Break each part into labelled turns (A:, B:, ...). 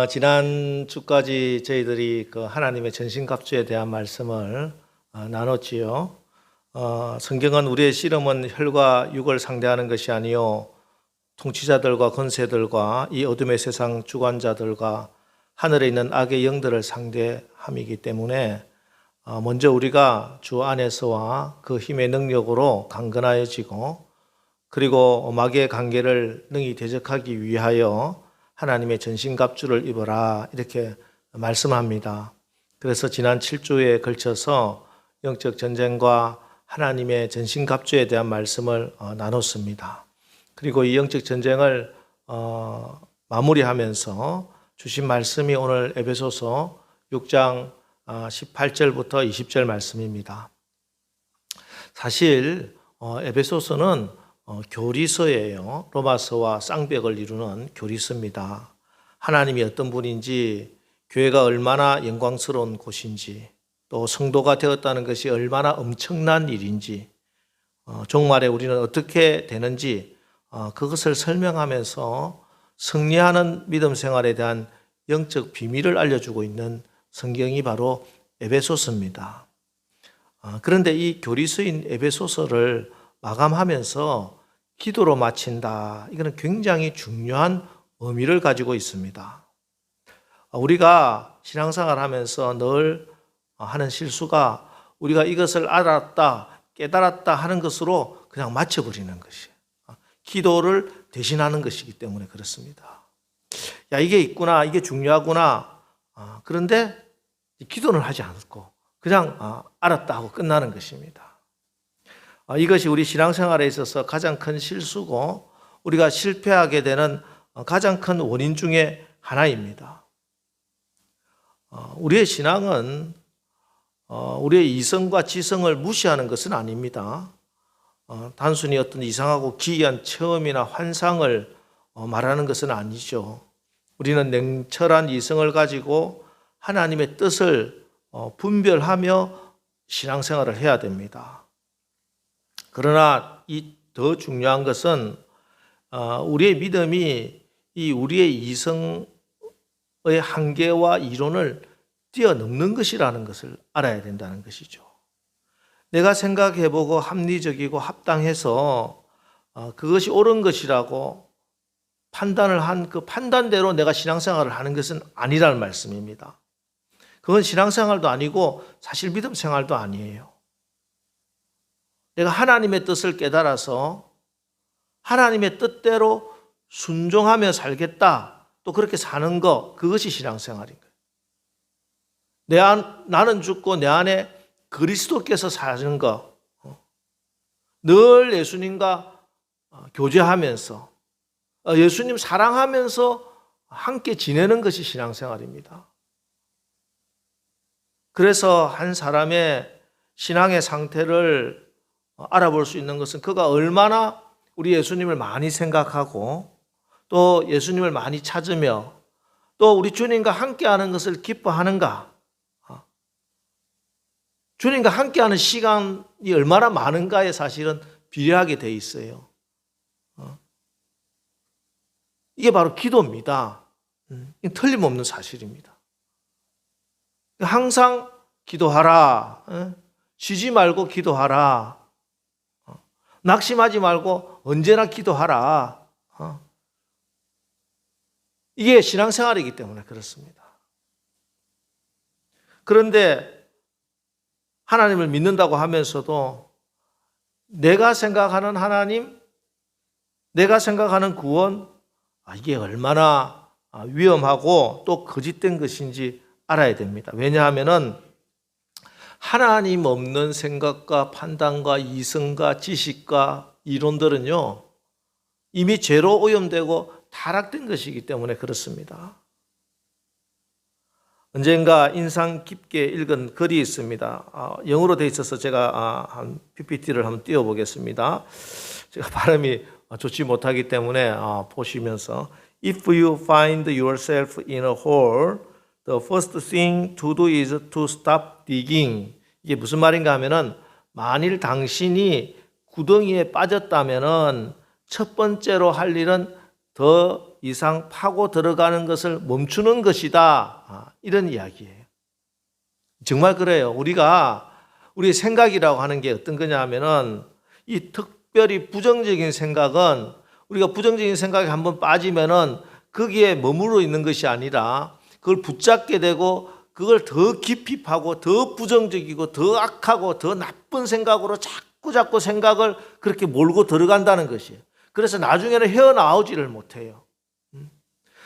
A: 지난 주까지 저희들이 그 하나님의 전신갑주에 대한 말씀을 나눴지요. 성경은 우리의 씨름은 혈과 육을 상대하는 것이 아니요 통치자들과 권세들과 이 어둠의 세상 주관자들과 하늘에 있는 악의 영들을 상대함이기 때문에 먼저 우리가 주 안에서와 그 힘의 능력으로 강건하여지고 그리고 마귀의 관계를 능히 대적하기 위하여 하나님의 전신갑주를 입어라 이렇게 말씀합니다. 그래서 지난 7주에 걸쳐서 영적 전쟁과 하나님의 전신갑주에 대한 말씀을 나눴습니다. 그리고 이 영적 전쟁을 마무리하면서 주신 말씀이 오늘 에베소서 6장 18절부터 20절 말씀입니다. 사실 에베소서는 교리서예요. 로마서와 쌍벽을 이루는 교리서입니다. 하나님이 어떤 분인지, 교회가 얼마나 영광스러운 곳인지, 또 성도가 되었다는 것이 얼마나 엄청난 일인지, 종말에 우리는 어떻게 되는지 그것을 설명하면서 승리하는 믿음 생활에 대한 영적 비밀을 알려주고 있는 성경이 바로 에베소서입니다. 그런데 이 교리서인 에베소서를 마감하면서 기도로 마친다. 이거는 굉장히 중요한 의미를 가지고 있습니다. 우리가 신앙생활 하면서 늘 하는 실수가 우리가 이것을 알았다, 깨달았다 하는 것으로 그냥 마쳐버리는 것이에요. 기도를 대신하는 것이기 때문에 그렇습니다. 야, 이게 있구나, 이게 중요하구나. 그런데 기도는 하지 않고 그냥 알았다 하고 끝나는 것입니다. 이것이 우리 신앙생활에 있어서 가장 큰 실수고 우리가 실패하게 되는 가장 큰 원인 중에 하나입니다. 우리의 신앙은 우리의 이성과 지성을 무시하는 것은 아닙니다. 단순히 어떤 이상하고 기이한 체험이나 환상을 말하는 것은 아니죠. 우리는 냉철한 이성을 가지고 하나님의 뜻을 분별하며 신앙생활을 해야 됩니다. 그러나 이 더 중요한 것은 우리의 믿음이 이 우리의 이성의 한계와 이론을 뛰어넘는 것이라는 것을 알아야 된다는 것이죠. 내가 생각해보고 합리적이고 합당해서 그것이 옳은 것이라고 판단을 한 그 판단대로 내가 신앙생활을 하는 것은 아니라는 말씀입니다. 그건 신앙생활도 아니고 사실 믿음 생활도 아니에요. 내가 하나님의 뜻을 깨달아서 하나님의 뜻대로 순종하며 살겠다. 또 그렇게 사는 것, 그것이 신앙생활인 거예요. 나는 죽고 내 안에 그리스도께서 사는 것. 늘 예수님과 교제하면서 예수님 사랑하면서 함께 지내는 것이 신앙생활입니다. 그래서 한 사람의 신앙의 상태를 알아볼 수 있는 것은 그가 얼마나 우리 예수님을 많이 생각하고 또 예수님을 많이 찾으며 또 우리 주님과 함께하는 것을 기뻐하는가, 주님과 함께하는 시간이 얼마나 많은가에 사실은 비례하게 돼 있어요. 이게 바로 기도입니다. 틀림없는 사실입니다. 항상 기도하라. 쉬지 말고 기도하라. 낙심하지 말고 언제나 기도하라. 이게 신앙생활이기 때문에 그렇습니다. 그런데 하나님을 믿는다고 하면서도 내가 생각하는 하나님, 내가 생각하는 구원, 이게 얼마나 위험하고 또 거짓된 것인지 알아야 됩니다. 왜냐하면 하나님 없는 생각과 판단과 이성과 지식과 이론들은요, 이미 죄로 오염되고 타락된 것이기 때문에 그렇습니다. 언젠가 인상 깊게 읽은 글이 있습니다. 영어로 되어 있어서 제가 한 PPT를 한번 띄워보겠습니다. 제가 발음이 좋지 못하기 때문에 보시면서 If you find yourself in a hole, the first thing to do is to stop digging. 이게 무슨 말인가 하면은 만일 당신이 구덩이에 빠졌다면은 첫 번째로 할 일은 더 이상 파고 들어가는 것을 멈추는 것이다. 이런 이야기예요. 정말 그래요. 우리 생각이라고 하는 게 어떤 거냐 하면은 이 특별히 부정적인 생각은 우리가 부정적인 생각에 한번 빠지면은 거기에 머무르 있는 것이 아니라 그걸 붙잡게 되고 그걸 더 깊이 파고 더 부정적이고 더 악하고 더 나쁜 생각으로 자꾸 생각을 그렇게 몰고 들어간다는 것이에요. 그래서 나중에는 헤어나오지를 못해요.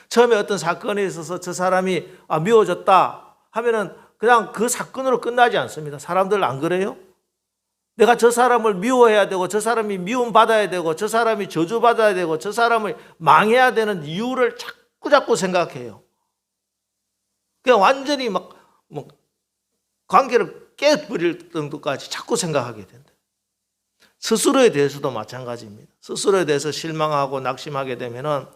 A: 처음에 어떤 사건에 있어서 저 사람이 미워졌다 하면은 그냥 그 사건으로 끝나지 않습니다. 사람들 안 그래요? 내가 저 사람을 미워해야 되고 저 사람이 미움받아야 되고 저 사람이 저주받아야 되고 저 사람을 망해야 되는 이유를 자꾸 생각해요. 그냥 완전히 막 관계를 깨버릴 정도까지 자꾸 생각하게 된다. 스스로에 대해서도 마찬가지입니다. 스스로에 대해서 실망하고 낙심하게 되면은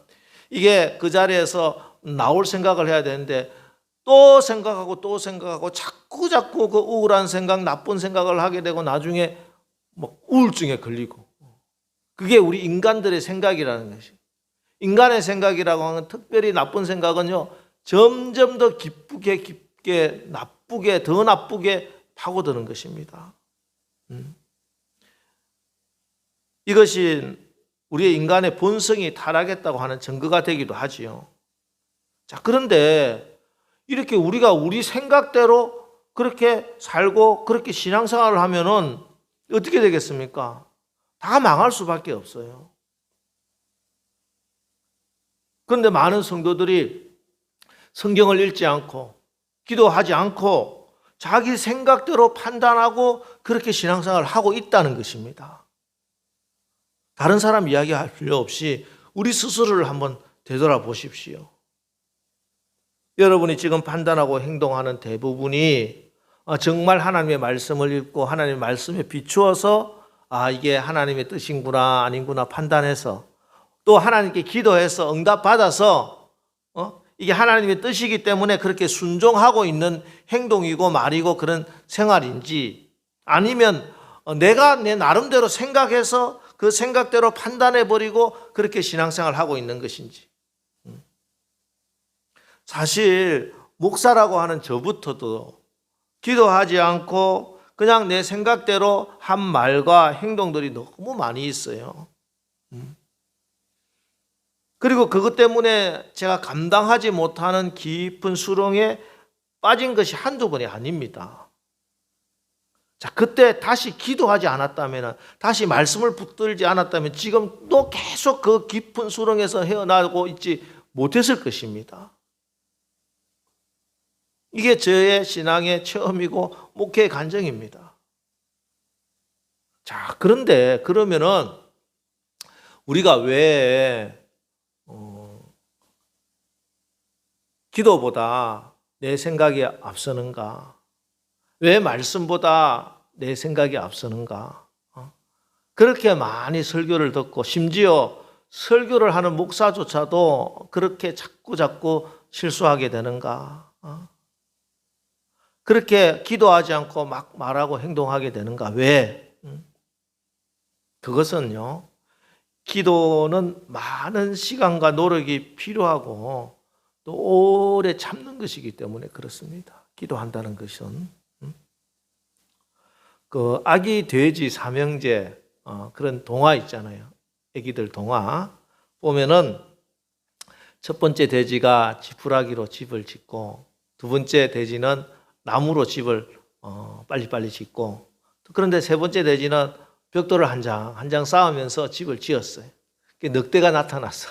A: 이게 그 자리에서 나올 생각을 해야 되는데 또 생각하고 자꾸 그 우울한 생각, 나쁜 생각을 하게 되고 나중에 막 우울증에 걸리고. 그게 우리 인간들의 생각이라는 것이. 인간의 생각이라고 하는 특별히 나쁜 생각은요, 점점 더 깊게 나쁘게 더 나쁘게 파고드는 것입니다. 이것이 우리의 인간의 본성이 타락했다고 하는 증거가 되기도 하지요. 자, 그런데 이렇게 우리가 우리 생각대로 그렇게 살고 그렇게 신앙생활을 하면은 어떻게 되겠습니까? 다 망할 수밖에 없어요. 그런데 많은 성도들이 성경을 읽지 않고 기도하지 않고 자기 생각대로 판단하고 그렇게 신앙생활을 하고 있다는 것입니다. 다른 사람 이야기할 필요 없이 우리 스스로를 한번 되돌아보십시오. 여러분이 지금 판단하고 행동하는 대부분이 정말 하나님의 말씀을 읽고 하나님의 말씀에 비추어서 이게 하나님의 뜻인구나 아닌구나 판단해서 또 하나님께 기도해서 응답받아서 이게 하나님의 뜻이기 때문에 그렇게 순종하고 있는 행동이고 말이고 그런 생활인지 아니면 내가 내 나름대로 생각해서 그 생각대로 판단해버리고 그렇게 신앙생활을 하고 있는 것인지. 사실 목사라고 하는 저부터도 기도하지 않고 그냥 내 생각대로 한 말과 행동들이 너무 많이 있어요. 그리고 그것 때문에 제가 감당하지 못하는 깊은 수렁에 빠진 것이 한두 번이 아닙니다. 자, 그때 다시 기도하지 않았다면, 다시 말씀을 붙들지 않았다면 지금 또 계속 그 깊은 수렁에서 헤어나고 있지 못했을 것입니다. 이게 저의 신앙의 체험이고 목회의 간증입니다. 자, 그런데 그러면은 우리가 왜 기도보다 내 생각이 앞서는가? 왜 말씀보다 내 생각이 앞서는가? 그렇게 많이 설교를 듣고 심지어 설교를 하는 목사조차도 그렇게 자꾸 실수하게 되는가? 그렇게 기도하지 않고 막 말하고 행동하게 되는가? 왜? 그것은요, 기도는 많은 시간과 노력이 필요하고 또 오래 참는 것이기 때문에 그렇습니다. 기도한다는 것은. 그 아기 돼지 삼형제 그런 동화 있잖아요. 아기들 동화 보면은 첫 번째 돼지가 지푸라기로 집을 짓고 두 번째 돼지는 나무로 집을 빨리빨리 짓고 그런데 세 번째 돼지는 벽돌을 한 장 쌓으면서 집을 지었어요. 늑대가 나타났어.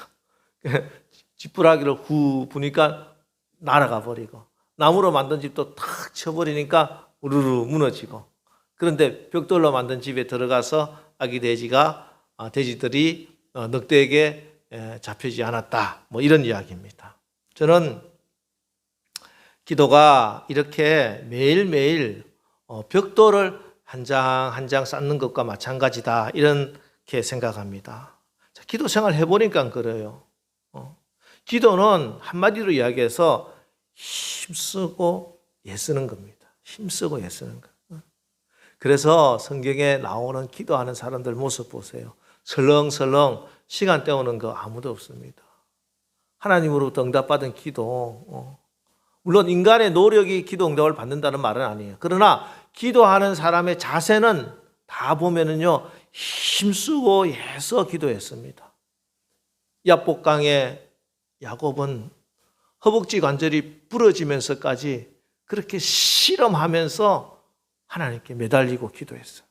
A: 지푸라기를 후 부니까 날아가 버리고 나무로 만든 집도 탁 쳐버리니까 우르르 무너지고 그런데 벽돌로 만든 집에 들어가서 아기 돼지들이 늑대에게 잡히지 않았다. 뭐 이런 이야기입니다. 저는 기도가 이렇게 매일매일 벽돌을 한 장 쌓는 것과 마찬가지다. 이렇게 생각합니다. 자, 기도 생활 해보니까 그래요. 기도는 한마디로 이야기해서 힘쓰고 애쓰는 겁니다. 힘쓰고 애쓰는 것. 그래서 성경에 나오는 기도하는 사람들 모습 보세요. 설렁설렁 시간 때우는 거 아무도 없습니다. 하나님으로부터 응답받은 기도, 물론 인간의 노력이 기도 응답을 받는다는 말은 아니에요. 그러나 기도하는 사람의 자세는 다 보면은요, 힘쓰고 애써 기도했습니다. 야복강의 야곱은 허벅지 관절이 부러지면서까지 그렇게 실험하면서 하나님께 매달리고 기도했어요.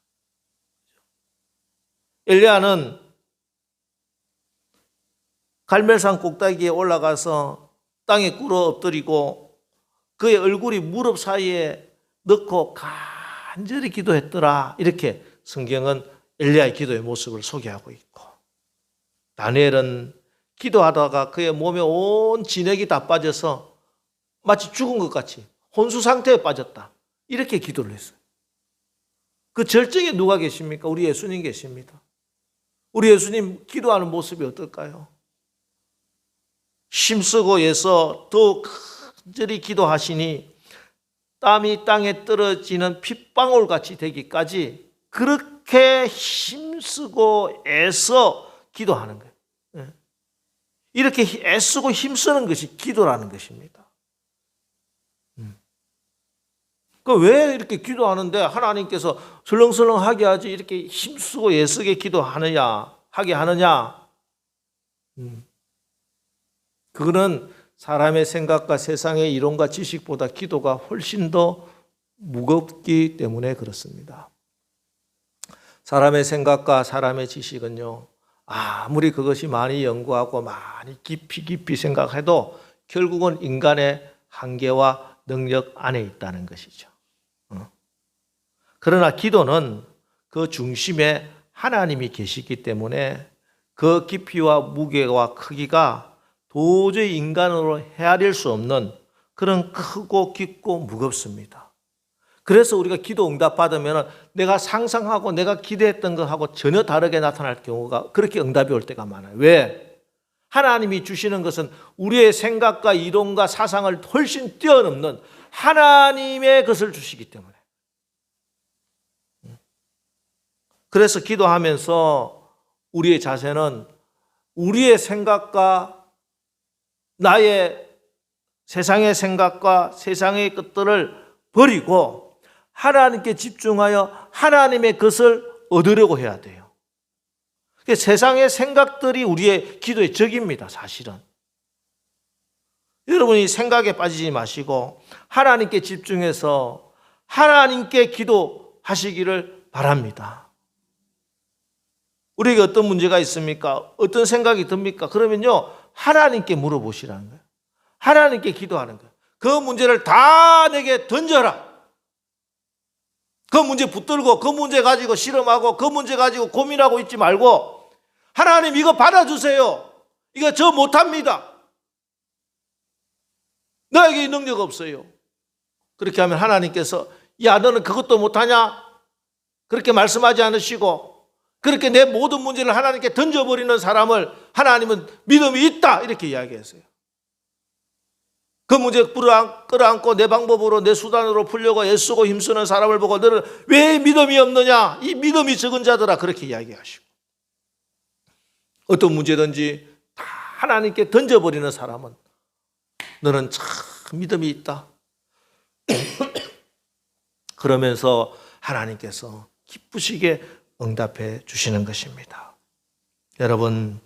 A: 엘리야는 갈멜산 꼭대기에 올라가서 땅에 꿇어 엎드리고 그의 얼굴이 무릎 사이에 넣고 간절히 기도했더라. 이렇게 성경은 엘리야의 기도의 모습을 소개하고 있고, 다니엘은 기도하다가 그의 몸에 온 진액이 다 빠져서 마치 죽은 것 같이 혼수 상태에 빠졌다. 이렇게 기도를 했어요. 그 절정에 누가 계십니까? 우리 예수님 계십니다. 우리 예수님 기도하는 모습이 어떨까요? 힘쓰고 애써 더욱 간절히 기도하시니 땀이 땅에 떨어지는 핏방울 같이 되기까지 그렇게 힘쓰고 애써 기도하는 거예요. 이렇게 애쓰고 힘쓰는 것이 기도라는 것입니다. 왜 이렇게 기도하는데 하나님께서 설렁설렁하게 하지 이렇게 힘쓰고 애쓰게 기도하느냐, 하게 하느냐? 그거는 사람의 생각과 세상의 이론과 지식보다 기도가 훨씬 더 무겁기 때문에 그렇습니다. 사람의 생각과 사람의 지식은요, 아무리 그것이 많이 연구하고 많이 깊이 생각해도 결국은 인간의 한계와 능력 안에 있다는 것이죠. 그러나 기도는 그 중심에 하나님이 계시기 때문에 그 깊이와 무게와 크기가 도저히 인간으로 헤아릴 수 없는 그런 크고 깊고 무겁습니다. 그래서 우리가 기도 응답 받으면 내가 상상하고 내가 기대했던 것하고 전혀 다르게 나타날 경우가, 그렇게 응답이 올 때가 많아요. 왜? 하나님이 주시는 것은 우리의 생각과 이론과 사상을 훨씬 뛰어넘는 하나님의 것을 주시기 때문에. 그래서 기도하면서 우리의 자세는 우리의 생각과 나의 세상의 생각과 세상의 것들을 버리고 하나님께 집중하여 하나님의 것을 얻으려고 해야 돼요. 세상의 생각들이 우리의 기도의 적입니다, 사실은. 여러분이 생각에 빠지지 마시고 하나님께 집중해서 하나님께 기도하시기를 바랍니다. 우리에게 어떤 문제가 있습니까? 어떤 생각이 듭니까? 그러면요, 하나님께 물어보시라는 거예요. 하나님께 기도하는 거예요. 그 문제를 다 내게 던져라. 그 문제 붙들고 그 문제 가지고 실험하고 그 문제 가지고 고민하고 있지 말고, 하나님 이거 받아주세요. 이거 저 못합니다. 나에게 이 능력 없어요. 그렇게 하면 하나님께서 야, 너는 그것도 못하냐? 그렇게 말씀하지 않으시고, 그렇게 내 모든 문제를 하나님께 던져버리는 사람을 하나님은 믿음이 있다, 이렇게 이야기했어요. 그 문제 끌어안고 내 방법으로 내 수단으로 풀려고 애쓰고 힘쓰는 사람을 보고 너는 왜 믿음이 없느냐? 이 믿음이 적은 자들아, 그렇게 이야기하시고, 어떤 문제든지 다 하나님께 던져버리는 사람은 너는 참 믿음이 있다. 그러면서 하나님께서 기쁘시게 응답해 주시는 것입니다. 여러분,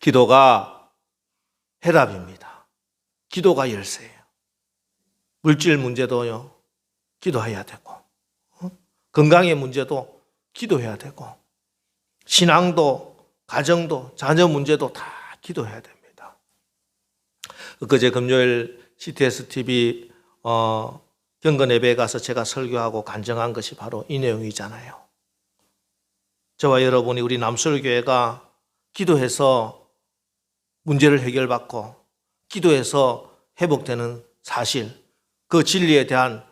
A: 기도가 해답입니다. 기도가 열쇠예요. 물질 문제도요, 기도해야 되고, 건강의 문제도 기도해야 되고, 신앙도, 가정도, 자녀 문제도 다 기도해야 됩니다. 그제 금요일 CTS TV 경건 예배에 가서 제가 설교하고 간증한 것이 바로 이 내용이잖아요. 저와 여러분이 우리 남설교회가 기도해서 문제를 해결받고 기도해서 회복되는 사실, 그 진리에 대한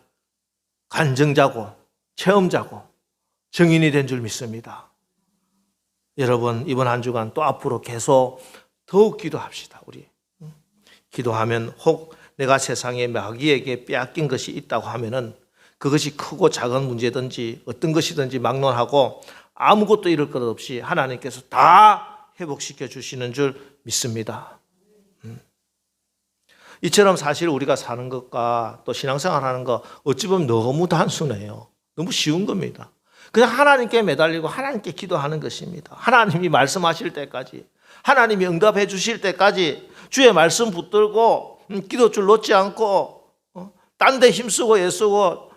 A: 간증자고 체험자고 증인이 된 줄 믿습니다. 여러분, 이번 한 주간 또 앞으로 계속 더욱 기도합시다. 우리 기도하면 혹 내가 세상에 마귀에게 빼앗긴 것이 있다고 하면은 그것이 크고 작은 문제든지 어떤 것이든지 막론하고 아무것도 잃을 것 없이 하나님께서 다 회복시켜 주시는 줄 믿습니다. 이처럼 사실 우리가 사는 것과 또 신앙생활 하는 거 어찌 보면 너무 단순해요. 너무 쉬운 겁니다. 그냥 하나님께 매달리고 하나님께 기도하는 것입니다. 하나님이 말씀하실 때까지, 하나님이 응답해 주실 때까지 주의 말씀 붙들고 기도줄 놓지 않고 딴 데 힘쓰고 애쓰고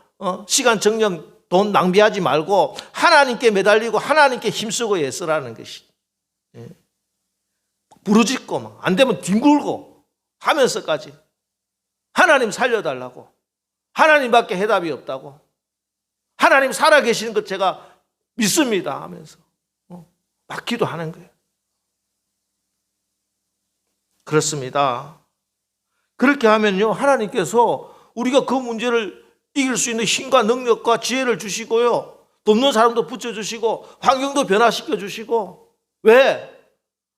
A: 시간 정령 돈 낭비하지 말고 하나님께 매달리고 하나님께 힘쓰고 애쓰라는 것이. 부르짖고 막 안 되면 뒹굴고 하면서까지 하나님 살려달라고, 하나님밖에 해답이 없다고, 하나님 살아계시는 것 제가 믿습니다 하면서 막 기도하는 거예요. 그렇습니다. 그렇게 하면요, 하나님께서 우리가 그 문제를 이길 수 있는 힘과 능력과 지혜를 주시고요, 돕는 사람도 붙여주시고 환경도 변화시켜 주시고. 왜?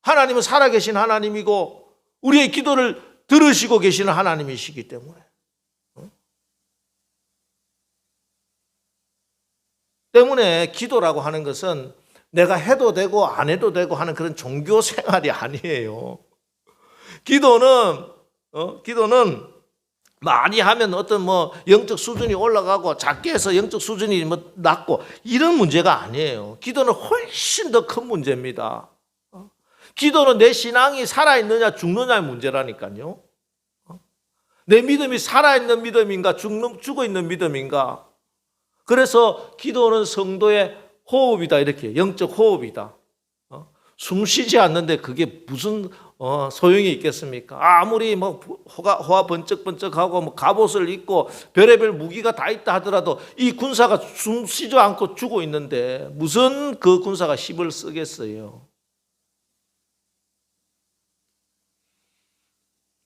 A: 하나님은 살아계신 하나님이고 우리의 기도를 들으시고 계시는 하나님이시기 때문에. 때문에 기도라고 하는 것은 내가 해도 되고 안 해도 되고 하는 그런 종교 생활이 아니에요. 기도는 많이 하면 어떤 영적 수준이 올라가고 작게 해서 영적 수준이 낮고 이런 문제가 아니에요. 기도는 훨씬 더 큰 문제입니다. 기도는 내 신앙이 살아있느냐 죽느냐의 문제라니까요. 내 믿음이 살아있는 믿음인가 죽어있는 믿음인가. 그래서 기도는 성도의 호흡이다, 이렇게 영적 호흡이다. 숨 쉬지 않는데 그게 무슨 소용이 있겠습니까? 아무리 호가 번쩍번쩍하고 갑옷을 입고 별의별 무기가 다 있다 하더라도 이 군사가 숨 쉬지 않고 죽어 있는데 무슨 그 군사가 힘을 쓰겠어요?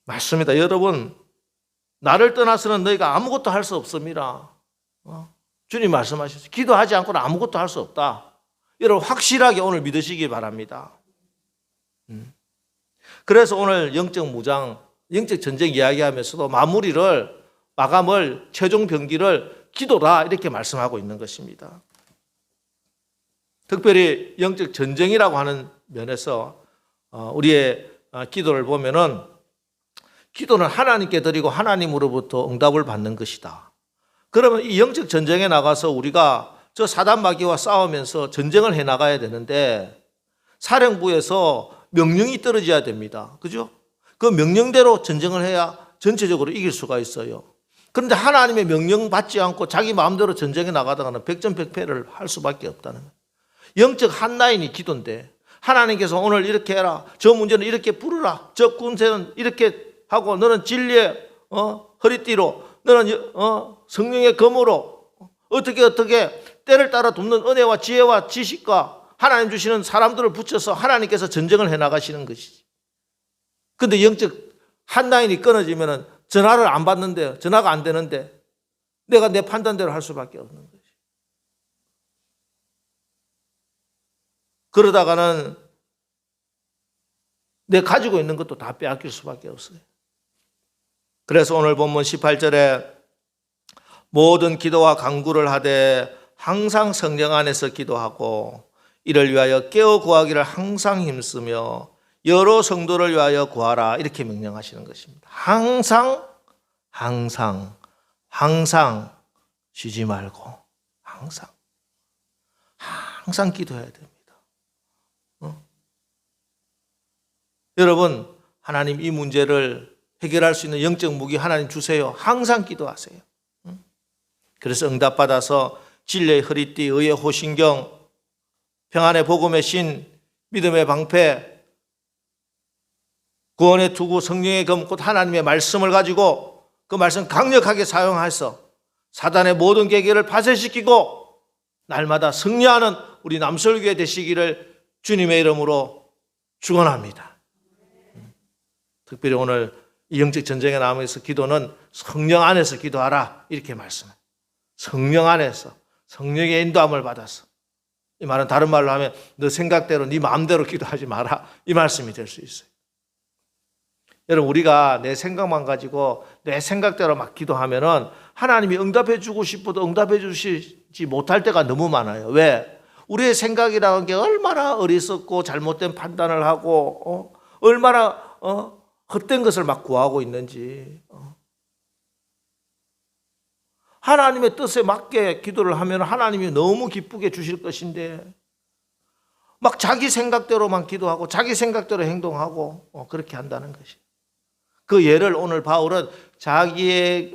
A: 맞습니다. 여러분, 나를 떠나서는 너희가 아무것도 할 수 없습니다. 주님 말씀하셨어요. 기도하지 않고는 아무것도 할 수 없다. 여러분 확실하게 오늘 믿으시기 바랍니다. 그래서 오늘 영적 무장, 영적 전쟁 이야기하면서도 마감을 최종 병기를 기도라 이렇게 말씀하고 있는 것입니다. 특별히 영적 전쟁이라고 하는 면에서 우리의 기도를 보면은 기도는 하나님께 드리고 하나님으로부터 응답을 받는 것이다. 그러면 이 영적 전쟁에 나가서 우리가 저 사단 마귀와 싸우면서 전쟁을 해 나가야 되는데 사령부에서 명령이 떨어져야 됩니다. 그죠? 그 명령대로 전쟁을 해야 전체적으로 이길 수가 있어요. 그런데 하나님의 명령 받지 않고 자기 마음대로 전쟁에 나가다가는 백전백패를 할 수밖에 없다는 거예요. 영적 한라인이 기도인데 하나님께서 오늘 이렇게 해라, 저 문제는 이렇게 풀어라, 저 군세는 이렇게 하고 너는 진리의 허리띠로, 너는 성령의 검으로 어떻게 때를 따라 돕는 은혜와 지혜와 지식과 하나님 주시는 사람들을 붙여서 하나님께서 전쟁을 해나가시는 것이지. 그런데 영적 한 라인이 끊어지면 전화를 안 받는데, 전화가 안 되는데 내가 내 판단대로 할 수밖에 없는 것이. 그러다가는 내 가지고 있는 것도 다 빼앗길 수밖에 없어요. 그래서 오늘 본문 18절에 모든 기도와 간구를 하되 항상 성령 안에서 기도하고 이를 위하여 깨어 구하기를 항상 힘쓰며 여러 성도를 위하여 구하라 이렇게 명령하시는 것입니다. 항상 쉬지 말고 항상 기도해야 됩니다. 여러분, 하나님 이 문제를 해결할 수 있는 영적 무기 하나님 주세요. 항상 기도하세요. 그래서 응답받아서 진리의 허리띠, 의의 호신경, 평안의 복음의 신, 믿음의 방패, 구원의 투구, 성령의 검, 곧 하나님의 말씀을 가지고 그 말씀 강력하게 사용해서 사단의 모든 계계를 파쇄시키고 날마다 승리하는 우리 남설교회 되시기를 주님의 이름으로 축원합니다. 특별히 오늘 이 영적 전쟁에 나오면서 기도는 성령 안에서 기도하라 이렇게 말씀해요. 성령 안에서 성령의 인도함을 받아서. 이 말은 다른 말로 하면 너 생각대로 네 마음대로 기도하지 마라 이 말씀이 될 수 있어요. 여러분, 우리가 내 생각만 가지고 내 생각대로 막 기도하면은 하나님이 응답해 주고 싶어도 응답해 주시지 못할 때가 너무 많아요. 왜? 우리의 생각이라는 게 얼마나 어리석고 잘못된 판단을 하고 얼마나 헛된 것을 막 구하고 있는지. 하나님의 뜻에 맞게 기도를 하면 하나님이 너무 기쁘게 주실 것인데 막 자기 생각대로만 기도하고 자기 생각대로 행동하고 그렇게 한다는 것이. 그 예를 오늘 바울은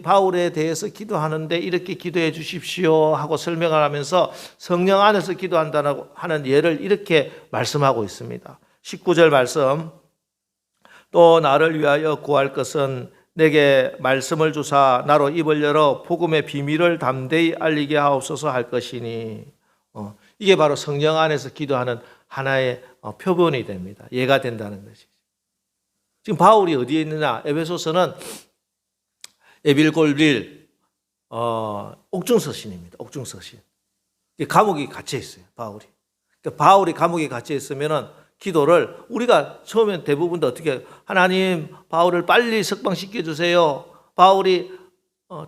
A: 바울에 대해서 기도하는데 이렇게 기도해 주십시오 하고 설명을 하면서 성령 안에서 기도한다고 하는 예를 이렇게 말씀하고 있습니다. 19절 말씀. 또 나를 위하여 구할 것은 내게 말씀을 주사 나로 입을 열어 복음의 비밀을 담대히 알리게 하옵소서 할 것이니. 이게 바로 성령 안에서 기도하는 하나의 표본이 됩니다. 예가 된다는 것이죠. 지금 바울이 어디에 있느냐? 에베소서는 에빌골빌 옥중서신입니다. 옥중서신. 감옥에 갇혀 있어요. 바울이. 그러니까 바울이 감옥에 갇혀 있으면은 기도를 우리가 처음엔 대부분 다 어떻게 하나님 바울을 빨리 석방시켜 주세요. 바울이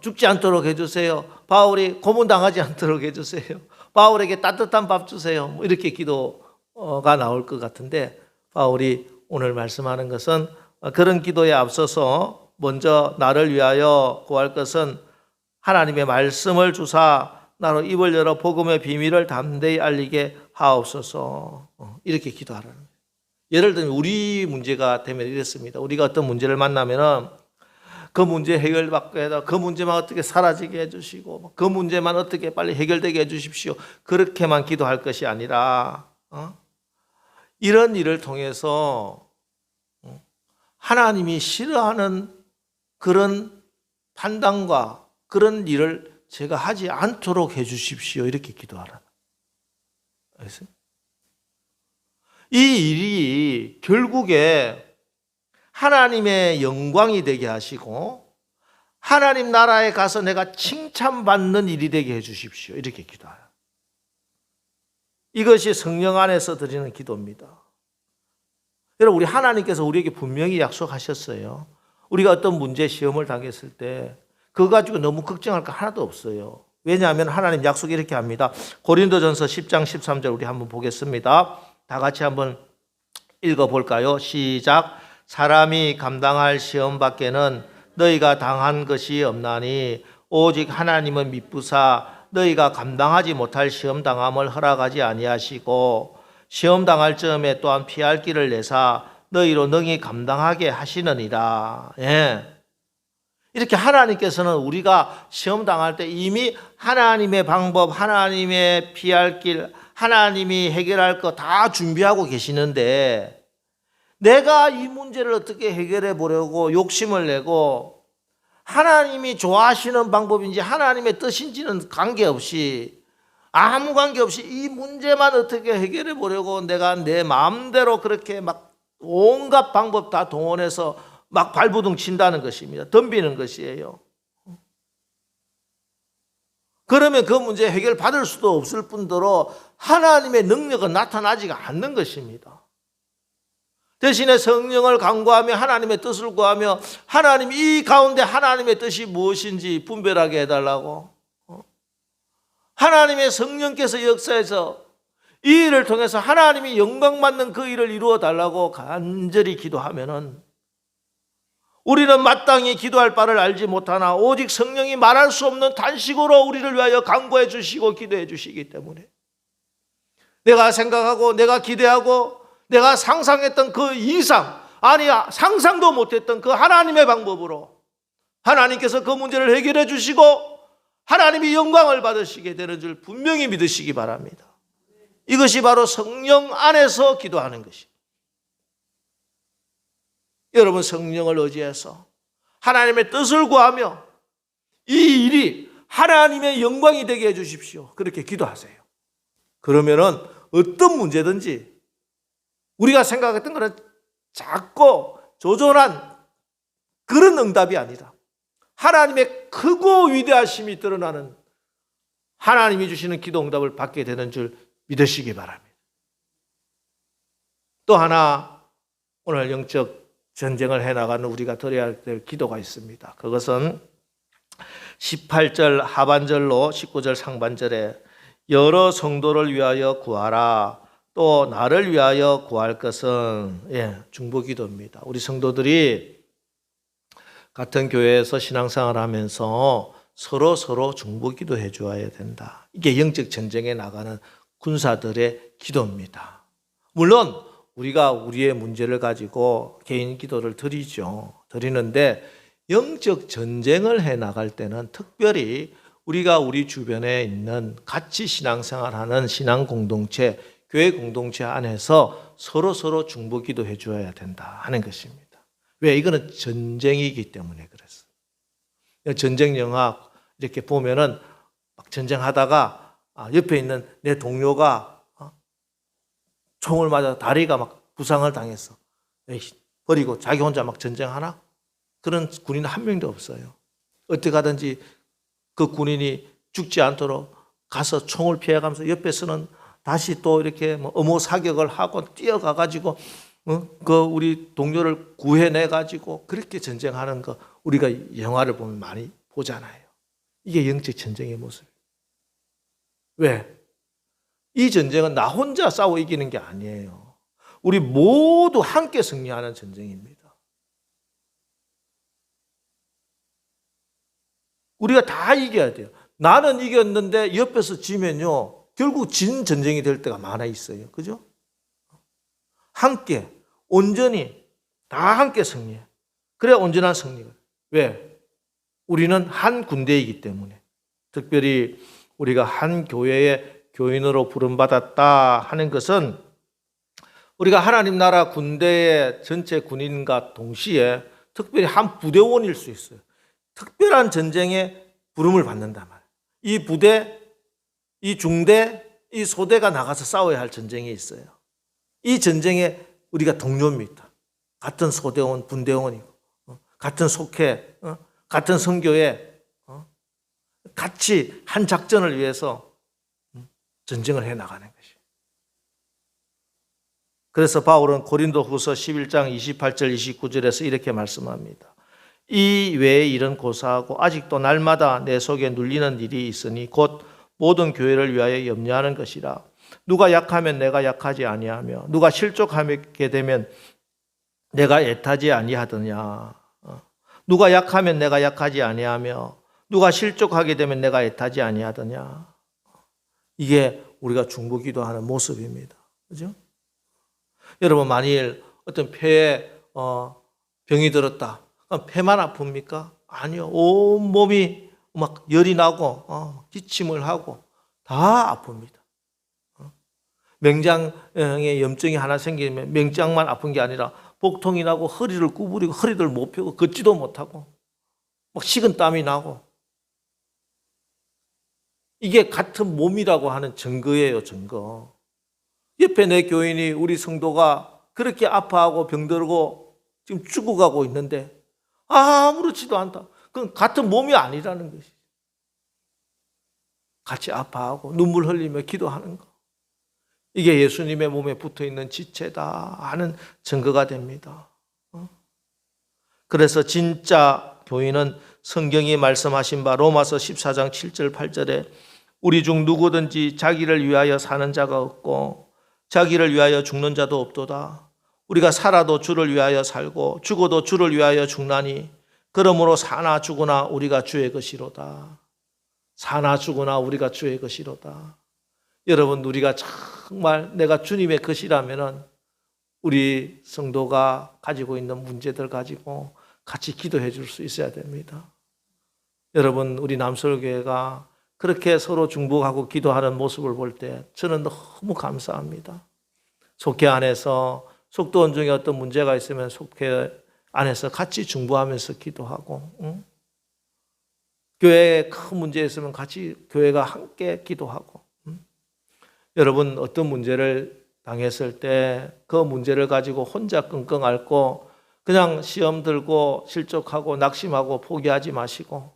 A: 죽지 않도록 해주세요. 바울이 고문당하지 않도록 해주세요. 바울에게 따뜻한 밥 주세요. 이렇게 기도가 나올 것 같은데 바울이 오늘 말씀하는 것은 그런 기도에 앞서서 먼저 나를 위하여 구할 것은 하나님의 말씀을 주사 나로 입을 열어 복음의 비밀을 담대히 알리게 하옵소서. 이렇게 기도하라는 거예요. 예를 들면 우리 문제가 되면 이렇습니다. 우리가 어떤 문제를 만나면은 그 문제 해결받게 해서 그 문제만 어떻게 사라지게 해주시고 그 문제만 어떻게 빨리 해결되게 해주십시오. 그렇게만 기도할 것이 아니라 이런 일을 통해서 하나님이 싫어하는 그런 판단과 그런 일을 제가 하지 않도록 해주십시오. 이렇게 기도하라. 알겠어요? 이 일이 결국에 하나님의 영광이 되게 하시고 하나님 나라에 가서 내가 칭찬받는 일이 되게 해주십시오. 이렇게 기도해요. 이것이 성령 안에서 드리는 기도입니다. 여러분, 우리 하나님께서 우리에게 분명히 약속하셨어요. 우리가 어떤 문제 시험을 당했을 때 그거 가지고 너무 걱정할 거 하나도 없어요. 왜냐하면 하나님 약속이 이렇게 합니다. 고린도전서 10장 13절 우리 한번 보겠습니다. 다 같이 한번 읽어볼까요? 시작. 사람이 감당할 시험 밖에는 너희가 당한 것이 없나니 오직 하나님은 미쁘사 너희가 감당하지 못할 시험 당함을 허락하지 아니하시고 시험 당할 즈음에 또한 피할 길을 내사 너희로 능히 감당하게 하시느니라. 예. 이렇게 하나님께서는 우리가 시험 당할 때 이미 하나님의 방법, 하나님의 피할 길, 하나님이 해결할 거 다 준비하고 계시는데 내가 이 문제를 어떻게 해결해 보려고 욕심을 내고 하나님이 좋아하시는 방법인지 하나님의 뜻인지는 관계없이 아무 관계없이 이 문제만 어떻게 해결해 보려고 내가 내 마음대로 그렇게 막 온갖 방법 다 동원해서 막 발부둥 친다는 것입니다. 덤비는 것이에요. 그러면 그 문제 해결 받을 수도 없을 뿐더러 하나님의 능력은 나타나지가 않는 것입니다. 대신에 성령을 간구하며 하나님의 뜻을 구하며 하나님 이 가운데 하나님의 뜻이 무엇인지 분별하게 해달라고 하나님의 성령께서 역사해서 이 일을 통해서 하나님이 영광받는 그 일을 이루어 달라고 간절히 기도하면은 우리는 마땅히 기도할 바를 알지 못하나 오직 성령이 말할 수 없는 단식으로 우리를 위하여 간구해 주시고 기도해 주시기 때문에 내가 생각하고 내가 기대하고 내가 상상했던 그 이상 아니 상상도 못했던 그 하나님의 방법으로 하나님께서 그 문제를 해결해 주시고 하나님이 영광을 받으시게 되는 줄 분명히 믿으시기 바랍니다. 이것이 바로 성령 안에서 기도하는 것입니다. 여러분 성령을 의지해서 하나님의 뜻을 구하며 이 일이 하나님의 영광이 되게 해주십시오. 그렇게 기도하세요. 그러면은 어떤 문제든지 우리가 생각했던 것은 작고 조존한 그런 응답이 아니라 하나님의 크고 위대하심이 드러나는 하나님이 주시는 기도 응답을 받게 되는 줄 믿으시기 바랍니다. 또 하나 오늘 영적 전쟁을 해나가는 우리가 드려야 될 기도가 있습니다. 그것은 18절 하반절로 19절 상반절에 여러 성도를 위하여 구하라. 또 나를 위하여 구할 것은 중보기도입니다. 우리 성도들이 같은 교회에서 신앙생활을 하면서 서로 중보기도해 주어야 된다. 이게 영적 전쟁에 나가는 군사들의 기도입니다. 물론 우리가 우리의 문제를 가지고 개인 기도를 드리는데 영적 전쟁을 해 나갈 때는 특별히 우리가 우리 주변에 있는 같이 신앙생활하는 신앙 공동체, 교회 공동체 안에서 서로 중보기도해 주어야 된다 하는 것입니다. 왜? 이거는 전쟁이기 때문에 그랬어요. 전쟁 영화 이렇게 보면은 막 전쟁하다가 옆에 있는 내 동료가 총을 맞아 다리가 막 부상을 당했어. 버리고 자기 혼자 막 전쟁하나? 그런 군인 한 명도 없어요. 어떻게 하든지 그 군인이 죽지 않도록 가서 총을 피해가면서 옆에서는 다시 또 이렇게 엄호 사격을 하고 뛰어가가지고 그 우리 동료를 구해내가지고 그렇게 전쟁하는 거 우리가 영화를 보면 많이 보잖아요. 이게 영적 전쟁의 모습이에요. 왜? 이 전쟁은 나 혼자 싸워 이기는 게 아니에요. 우리 모두 함께 승리하는 전쟁입니다. 우리가 다 이겨야 돼요. 나는 이겼는데 옆에서 지면요, 결국 진 전쟁이 될 때가 많아 있어요. 그죠? 함께, 온전히, 다 함께 승리해. 그래야 온전한 승리가. 왜? 우리는 한 군대이기 때문에. 특별히 우리가 한 교회의 교인으로 부름받았다 하는 것은 우리가 하나님 나라 군대의 전체 군인과 동시에 특별히 한 부대원일 수 있어요. 특별한 전쟁에 부름을 받는단 말이에요. 이 부대, 이 중대, 이 소대가 나가서 싸워야 할 전쟁이 있어요. 이 전쟁에 우리가 동료입니다. 같은 소대원, 분대원이고, 같은 속회, 같은 선교회, 같이 한 작전을 위해서 전쟁을 해 나가는 것이에요. 그래서 바울은 고린도후서 11장 28절 29절에서 이렇게 말씀합니다. 이 외의 일은 고사하고 아직도 날마다 내 속에 눌리는 일이 있으니 곧 모든 교회를 위하여 염려하는 것이라. 누가 약하면 내가 약하지 아니하며 누가 실족하게 되면 내가 애타지 아니하더냐. 누가 약하면 내가 약하지 아니하며 누가 실족하게 되면 내가 애타지 아니하더냐. 이게 우리가 중보기도하는 모습입니다. 그죠? 여러분, 만일 어떤 폐에 병이 들었다. 폐만 아픕니까? 아니요. 온 몸이 막 열이 나고 기침을 하고 다 아픕니다. 맹장에 염증이 하나 생기면 맹장만 아픈 게 아니라 복통이 나고 허리를 구부리고 허리를 못 펴고 걷지도 못하고 막 식은 땀이 나고 이게 같은 몸이라고 하는 증거예요. 증거. 옆에 내 교인이 우리 성도가 그렇게 아파하고 병들고 지금 죽어가고 있는데 아무렇지도 않다. 그건 같은 몸이 아니라는 것이. 같이 아파하고 눈물 흘리며 기도하는 거. 이게 예수님의 몸에 붙어있는 지체다 하는 증거가 됩니다. 그래서 진짜 교인은 성경이 말씀하신 바 로마서 14장 7절 8절에 우리 중 누구든지 자기를 위하여 사는 자가 없고 자기를 위하여 죽는 자도 없도다. 우리가 살아도 주를 위하여 살고 죽어도 주를 위하여 죽나니 그러므로 사나 죽으나 우리가 주의 것이로다. 사나 죽으나 우리가 주의 것이로다. 여러분, 우리가 정말 내가 주님의 것이라면 우리 성도가 가지고 있는 문제들 가지고 같이 기도해 줄 수 있어야 됩니다. 여러분, 우리 남설교회가 그렇게 서로 중보하고 기도하는 모습을 볼 때 저는 너무 감사합니다. 속회 안에서 속도원 중에 어떤 문제가 있으면 속회 안에서 같이 중보하면서 기도하고, 교회에 큰 문제 있으면 같이 교회가 함께 기도하고, 여러분, 어떤 문제를 당했을 때 그 문제를 가지고 혼자 끙끙 앓고 그냥 시험 들고 실족하고 낙심하고 포기하지 마시고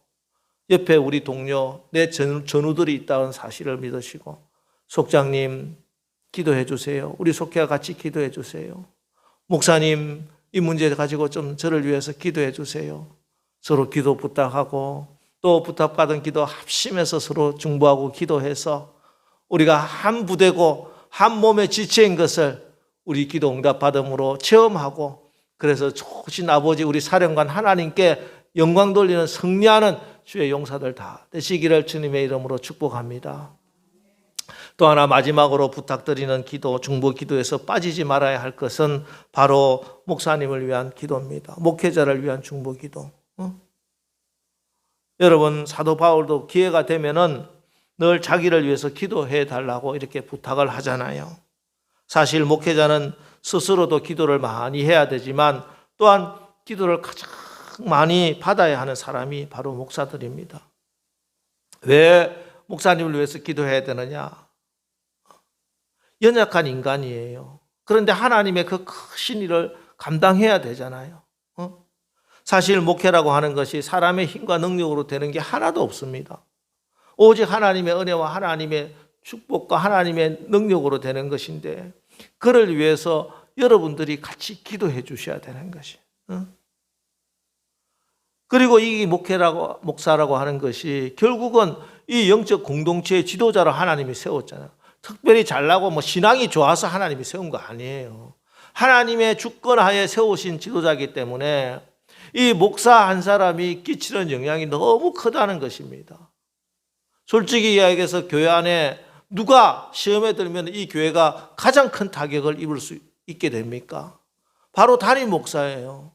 A: 옆에 우리 동료, 내 전우들이 있다는 사실을 믿으시고 속장님 기도해 주세요. 우리 속회와 같이 기도해 주세요. 목사님 이 문제 가지고 좀 저를 위해서 기도해 주세요. 서로 기도 부탁하고 또 부탁받은 기도 합심해서 서로 중보하고 기도해서 우리가 한 부대고 한 몸의 지체인 것을 우리 기도 응답 받음으로 체험하고, 그래서 좋으신 아버지 우리 사령관 하나님께 영광 돌리는 승리하는 주의 용사들 다 되시기를 주님의 이름으로 축복합니다. 또 하나 마지막으로 부탁드리는 기도, 중보 기도에서 빠지지 말아야 할 것은 바로 목사님을 위한 기도입니다. 목회자를 위한 중보 기도. 여러분, 사도 바울도 기회가 되면은 늘 자기를 위해서 기도해 달라고 이렇게 부탁을 하잖아요. 사실 목회자는 스스로도 기도를 많이 해야 되지만 또한 기도를 가장 많이 받아야 하는 사람이 바로 목사들입니다. 왜 목사님을 위해서 기도해야 되느냐? 연약한 인간이에요. 그런데 하나님의 그 크신 일을 감당해야 되잖아요. 사실 목회라고 하는 것이 사람의 힘과 능력으로 되는 게 하나도 없습니다. 오직 하나님의 은혜와 하나님의 축복과 하나님의 능력으로 되는 것인데, 그를 위해서 여러분들이 같이 기도해 주셔야 되는 것이. 그리고 이 목사라고 하는 것이 결국은 이 영적 공동체의 지도자로 하나님이 세웠잖아요. 특별히 잘나고 신앙이 좋아서 하나님이 세운 거 아니에요. 하나님의 주권하에 세우신 지도자이기 때문에 이 목사 한 사람이 끼치는 영향이 너무 크다는 것입니다. 솔직히 이야기해서 교회 안에 누가 시험에 들면 이 교회가 가장 큰 타격을 입을 수 있게 됩니까? 바로 담임 목사예요.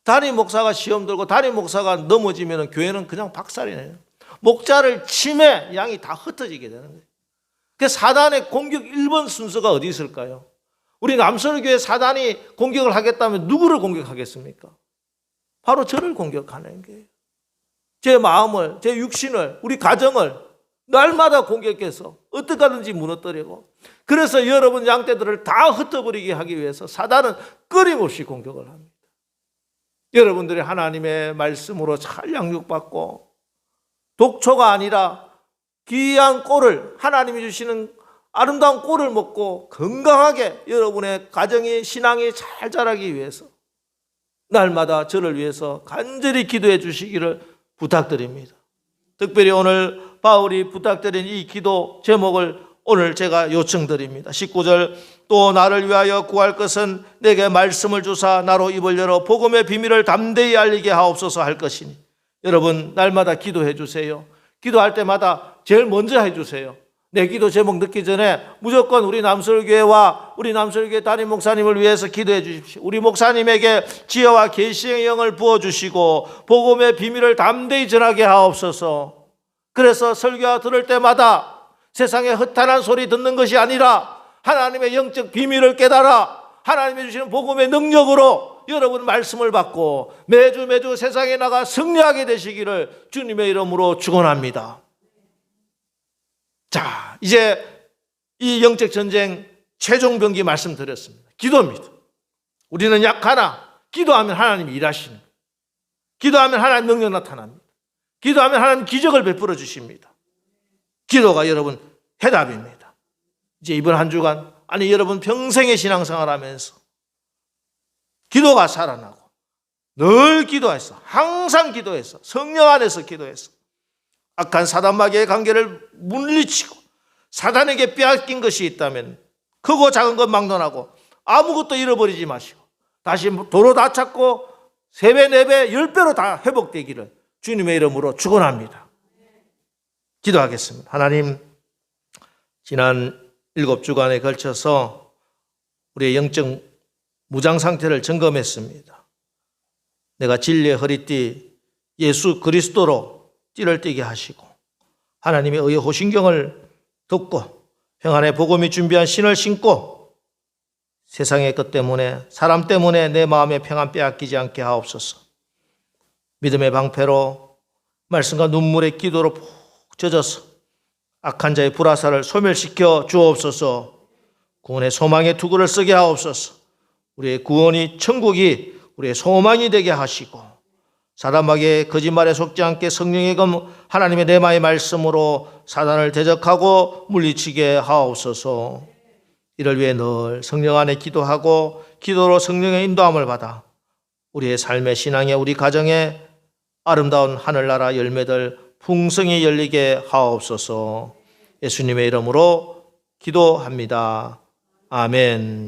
A: 담임 목사가 시험 들고 담임 목사가 넘어지면 교회는 그냥 박살이네요. 목자를 치매 양이 다 흩어지게 되는 거예요. 그 사단의 공격 1번 순서가 어디 있을까요? 우리 남서울교회 사단이 공격을 하겠다면 누구를 공격하겠습니까? 바로 저를 공격하는 거예요. 제 마음을, 제 육신을, 우리 가정을 날마다 공격해서 어떻게 하든지 무너뜨리고, 그래서 여러분 양떼들을 다 흩어버리게 하기 위해서 사단은 끊임없이 공격을 합니다. 여러분들이 하나님의 말씀으로 잘 양육받고 독초가 아니라 귀한 꼴을, 하나님이 주시는 아름다운 꼴을 먹고 건강하게 여러분의 가정이, 신앙이 잘 자라기 위해서 날마다 저를 위해서 간절히 기도해 주시기를 부탁드립니다. 특별히 오늘 바울이 부탁드린 이 기도 제목을 오늘 제가 요청드립니다. 19절, 또 나를 위하여 구할 것은 내게 말씀을 주사 나로 입을 열어 복음의 비밀을 담대히 알리게 하옵소서 할 것이니. 여러분, 날마다 기도해 주세요. 기도할 때마다 제일 먼저 해 주세요. 내 기도 제목 넣기 전에 무조건 우리 남설교회와 우리 남설교회 담임 목사님을 위해서 기도해 주십시오. 우리 목사님에게 지혜와 계시의 영을 부어주시고 복음의 비밀을 담대히 전하게 하옵소서. 그래서 설교 들을 때마다 세상의 허탄한 소리 듣는 것이 아니라 하나님의 영적 비밀을 깨달아 하나님이 주시는 복음의 능력으로 여러분 말씀을 받고 매주 세상에 나가 승리하게 되시기를 주님의 이름으로 축원합니다. 자, 이제 이 영적 전쟁 최종 병기 말씀드렸습니다. 기도입니다. 우리는 약하나 기도하면 하나님이 일하시는, 기도하면 하나님 능력 나타납니다. 기도하면 하나님 기적을 베풀어 주십니다. 기도가 여러분 해답입니다. 이제 이번 한 주간, 아니 여러분 평생의 신앙생활 하면서 기도가 살아나고 늘 기도했어. 항상 기도했어. 성령 안에서 기도했어. 악한 사단마귀의 관계를 물리치고 사단에게 빼앗긴 것이 있다면 크고 작은 것 막론하고 아무것도 잃어버리지 마시고 다시 도로 다 찾고 3배, 4배, 10배로 다 회복되기를 주님의 이름으로 축원합니다. 기도하겠습니다. 하나님, 지난 7주간에 걸쳐서 우리의 영적 무장 상태를 점검했습니다. 내가 진리의 허리띠 예수 그리스도로 띠를 띠게 하시고 하나님의 의의 호신경을 듣고 평안의 복음이 준비한 신을 신고 세상의 것 때문에, 사람 때문에 내 마음의 평안 빼앗기지 않게 하옵소서. 믿음의 방패로 말씀과 눈물의 기도로 푹 젖어서 악한 자의 불화살을 소멸시켜 주옵소서. 구원의 소망의 투구를 쓰게 하옵소서. 우리의 구원이, 천국이 우리의 소망이 되게 하시고 사단마귀의 거짓말에 속지 않게 성령의 검 하나님의 내마의 말씀으로 사단을 대적하고 물리치게 하옵소서. 이를 위해 늘 성령 안에 기도하고 기도로 성령의 인도함을 받아 우리의 삶의 신앙에, 우리 가정에 아름다운 하늘나라 열매들 풍성히 열리게 하옵소서. 예수님의 이름으로 기도합니다. 아멘.